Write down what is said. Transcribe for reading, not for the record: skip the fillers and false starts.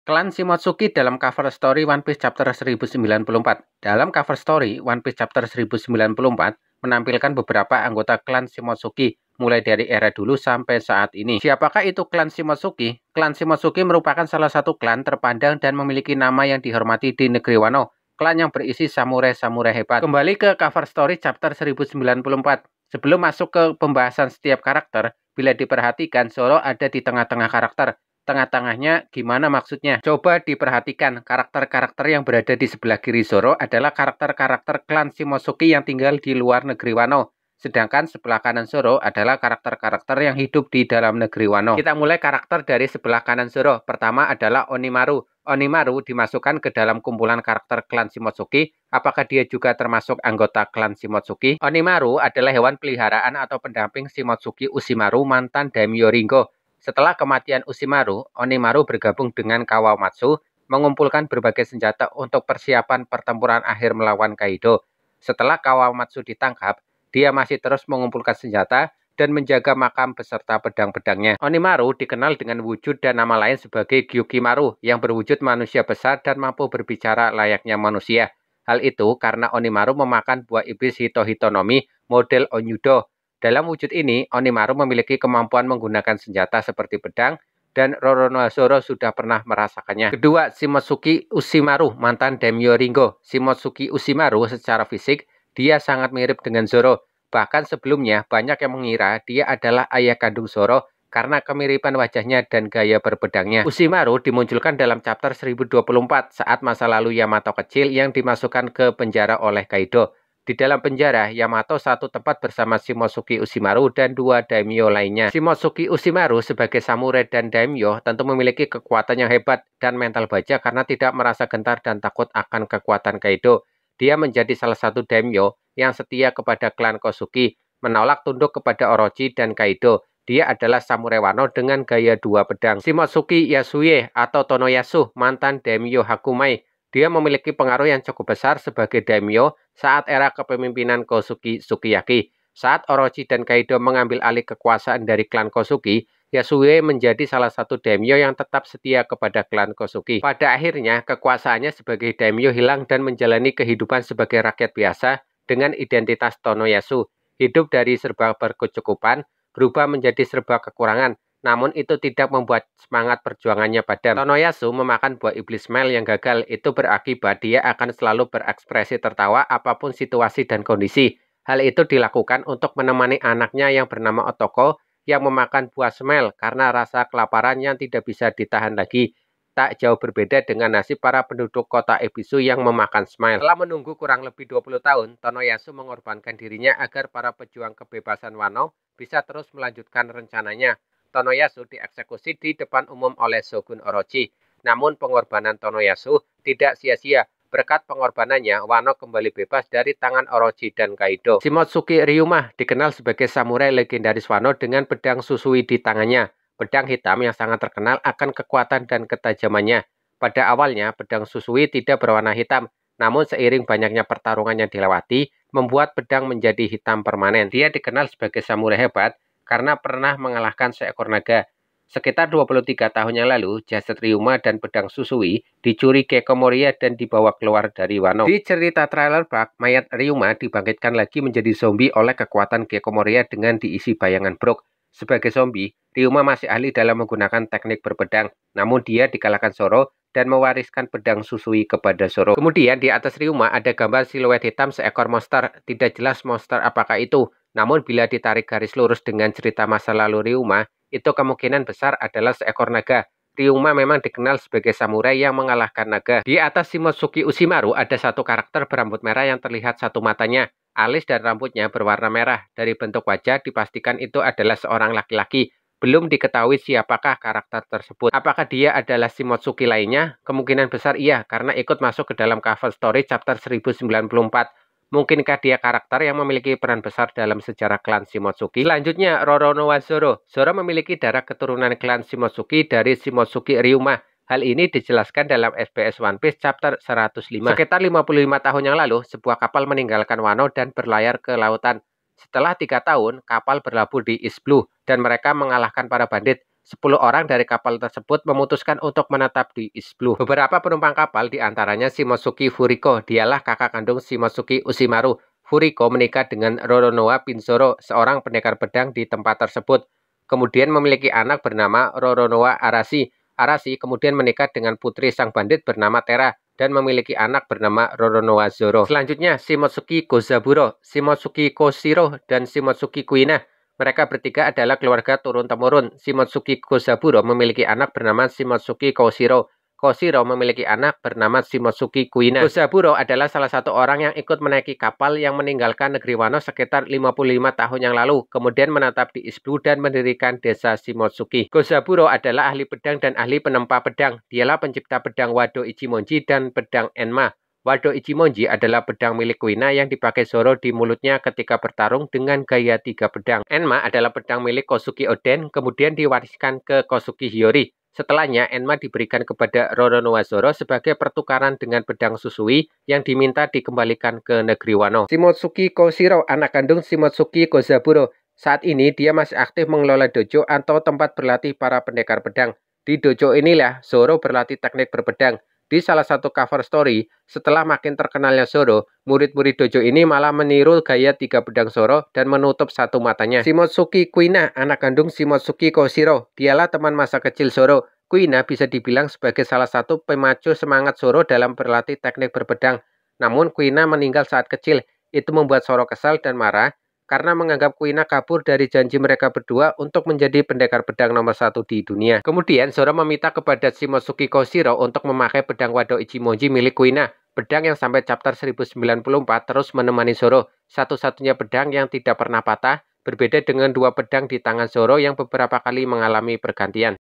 Klan Shimotsuki dalam cover story One Piece chapter 1094. Dalam cover story One Piece chapter 1094 menampilkan beberapa anggota klan Shimotsuki mulai dari era dulu sampai saat ini. Siapakah itu klan Shimotsuki? Klan Shimotsuki merupakan salah satu klan terpandang dan memiliki nama yang dihormati di negeri Wano. Klan yang berisi samurai-samurai hebat. Kembali ke cover story chapter 1094. Sebelum masuk ke pembahasan setiap karakter, bila diperhatikan Zoro ada di tengah-tengah karakter. Tengah-tengahnya gimana maksudnya? Coba diperhatikan, karakter-karakter yang berada di sebelah kiri Zoro adalah karakter-karakter klan Shimotsuki yang tinggal di luar negeri Wano. Sedangkan sebelah kanan Zoro adalah karakter-karakter yang hidup di dalam negeri Wano. Kita mulai karakter dari sebelah kanan Zoro. Pertama adalah Onimaru. Onimaru dimasukkan ke dalam kumpulan karakter klan Shimotsuki. Apakah dia juga termasuk anggota klan Shimotsuki? Onimaru adalah hewan peliharaan atau pendamping Shimotsuki Ushimaru, mantan Daimyo Ringo. Setelah kematian Ushimaru, Onimaru bergabung dengan Kawamatsu, mengumpulkan berbagai senjata untuk persiapan pertempuran akhir melawan Kaido. Setelah Kawamatsu ditangkap, dia masih terus mengumpulkan senjata dan menjaga makam beserta pedang-pedangnya. Onimaru dikenal dengan wujud dan nama lain sebagai Gyukimaru, yang berwujud manusia besar dan mampu berbicara layaknya manusia. Hal itu karena Onimaru memakan buah iblis Hito-Hitonomi model Onyudo. Dalam wujud ini, Onimaru memiliki kemampuan menggunakan senjata seperti pedang, dan Roronoa-Zoro sudah pernah merasakannya. Kedua, Shimotsuki Ushimaru, mantan Daimyo Ringo. Shimotsuki Ushimaru secara fisik, dia sangat mirip dengan Zoro. Bahkan sebelumnya, banyak yang mengira dia adalah ayah kandung Zoro karena kemiripan wajahnya dan gaya berpedangnya. Ushimaru dimunculkan dalam chapter 1024 saat masa lalu Yamato kecil yang dimasukkan ke penjara oleh Kaido. Di dalam penjara, Yamato satu tempat bersama Shimotsuki Ushimaru dan dua daimyo lainnya. Shimotsuki Ushimaru sebagai samurai dan daimyo tentu memiliki kekuatan yang hebat dan mental baja karena tidak merasa gentar dan takut akan kekuatan Kaido. Dia menjadi salah satu daimyo yang setia kepada klan Kozuki, menolak tunduk kepada Orochi dan Kaido. Dia adalah samurai Wano dengan gaya dua pedang. Shimotsuki Yasuie atau Tonoyasu, mantan daimyo Hakumei. Dia memiliki pengaruh yang cukup besar sebagai daimyo saat era kepemimpinan Kozuki Sukiyaki. Saat Orochi dan Kaido mengambil alih kekuasaan dari klan Kozuki, Yasue menjadi salah satu daimyo yang tetap setia kepada klan Kozuki. Pada akhirnya, kekuasaannya sebagai daimyo hilang dan menjalani kehidupan sebagai rakyat biasa dengan identitas Tonoyasu. Hidup dari serba berkecukupan berubah menjadi serba kekurangan. Namun itu tidak membuat semangat perjuangannya padam. Tonoyasu memakan buah iblis Mel yang gagal. Itu berakibat dia akan selalu berekspresi tertawa apapun situasi dan kondisi. Hal itu dilakukan untuk menemani anaknya yang bernama Otoko yang memakan buah smel karena rasa kelaparan yang tidak bisa ditahan lagi. Tak jauh berbeda dengan nasib para penduduk kota Ebisu yang memakan smile. Setelah menunggu kurang lebih 20 tahun, Tonoyasu mengorbankan dirinya agar para pejuang kebebasan Wano bisa terus melanjutkan rencananya. Tonoyasu dieksekusi di depan umum oleh Shogun Orochi. Namun pengorbanan Tonoyasu tidak sia-sia. Berkat pengorbanannya, Wano kembali bebas dari tangan Orochi dan Kaido. Shimotsuki Ryuma dikenal sebagai samurai legendaris Wano dengan pedang Susui di tangannya. Pedang hitam yang sangat terkenal akan kekuatan dan ketajamannya. Pada awalnya, pedang Susui tidak berwarna hitam. Namun seiring banyaknya pertarungan yang dilewati, membuat pedang menjadi hitam permanen. Dia dikenal sebagai samurai hebat karena pernah mengalahkan seekor naga. Sekitar 23 tahun yang lalu, jasad Ryuma dan pedang Susui dicuri Gekko Moria dan dibawa keluar dari Wano. Di cerita trailer Bug, mayat Ryuma dibangkitkan lagi menjadi zombie oleh kekuatan Gekko Moria dengan diisi bayangan Brook. Sebagai zombie, Ryuma masih ahli dalam menggunakan teknik berpedang, namun dia dikalahkan Zoro dan mewariskan pedang Susui kepada Zoro. Kemudian di atas Ryuma ada gambar siluet hitam seekor monster. Tidak jelas monster apakah itu. Namun bila ditarik garis lurus dengan cerita masa lalu Ryuma, itu kemungkinan besar adalah seekor naga. Ryuma memang dikenal sebagai samurai yang mengalahkan naga. Di atas Shimotsuki Ushimaru ada satu karakter berambut merah yang terlihat satu matanya. Alis dan rambutnya berwarna merah. Dari bentuk wajah dipastikan itu adalah seorang laki-laki. Belum diketahui siapakah karakter tersebut. Apakah dia adalah Shimotsuki lainnya? Kemungkinan besar iya, karena ikut masuk ke dalam cover story chapter 1094. Mungkinkah dia karakter yang memiliki peran besar dalam sejarah klan Shimotsuki? Selanjutnya, Roronoa-Zoro. Zoro memiliki darah keturunan klan Shimotsuki dari Shimotsuki Ryuma. Hal ini dijelaskan dalam SBS One Piece chapter 105. Sekitar 55 tahun yang lalu, sebuah kapal meninggalkan Wano dan berlayar ke lautan. Setelah 3 tahun, kapal berlabuh di East Blue dan mereka mengalahkan para bandit. 10 orang dari kapal tersebut memutuskan untuk menetap di East Blue. Beberapa penumpang kapal diantaranya Shimotsuki Furiko, dialah kakak kandung Shimotsuki Ushimaru. Furiko menikah dengan Roronoa Pinsoro, seorang pendekar pedang di tempat tersebut. Kemudian memiliki anak bernama Roronoa Arashi. Arashi kemudian menikah dengan putri sang bandit bernama Tera dan memiliki anak bernama Roronoa Zoro. Selanjutnya, Shimotsuki Kozaburo, Shimotsuki Koshiro, dan Shimotsuki Kuina. Mereka bertiga adalah keluarga turun-temurun. Shimotsuki Kozaburo memiliki anak bernama Shimotsuki Koshiro. Koshiro memiliki anak bernama Shimotsuki Kuina. Kozaburo adalah salah satu orang yang ikut menaiki kapal yang meninggalkan negeri Wano sekitar 55 tahun yang lalu, kemudian menetap di East Blue dan mendirikan desa Shimotsuki. Kozaburo adalah ahli pedang dan ahli penempa pedang. Dialah pencipta pedang Wado Ichimonji dan pedang Enma. Wado Ichimonji adalah pedang milik Kuina yang dipakai Zoro di mulutnya ketika bertarung dengan gaya 3 pedang. Enma adalah pedang milik Kosuki Oden, kemudian diwariskan ke Kosuki Hiyori. Setelahnya, Enma diberikan kepada Roronoa Zoro sebagai pertukaran dengan pedang Susui yang diminta dikembalikan ke negeri Wano. Shimotsuki Koshiro, anak kandung Shimotsuki Kozaburo. Saat ini, dia masih aktif mengelola dojo atau tempat berlatih para pendekar pedang. Di dojo inilah Zoro berlatih teknik berpedang. Di salah satu cover story, setelah makin terkenalnya Zoro, murid-murid dojo ini malah meniru gaya 3 pedang Zoro dan menutup satu matanya. Shimotsuki Kuina, anak kandung Shimotsuki Koshiro, dialah teman masa kecil Zoro. Kuina bisa dibilang sebagai salah satu pemacu semangat Zoro dalam berlatih teknik berpedang. Namun Kuina meninggal saat kecil, itu membuat Zoro kesal dan marah karena menganggap Kuina kabur dari janji mereka berdua untuk menjadi pendekar pedang nomor 1 di dunia. Kemudian Zoro meminta kepada Shimotsuki Koshiro untuk memakai pedang Wado Ichimonji milik Kuina, pedang yang sampai chapter 1094 terus menemani Zoro, satu-satunya pedang yang tidak pernah patah, berbeda dengan 2 pedang di tangan Zoro yang beberapa kali mengalami pergantian.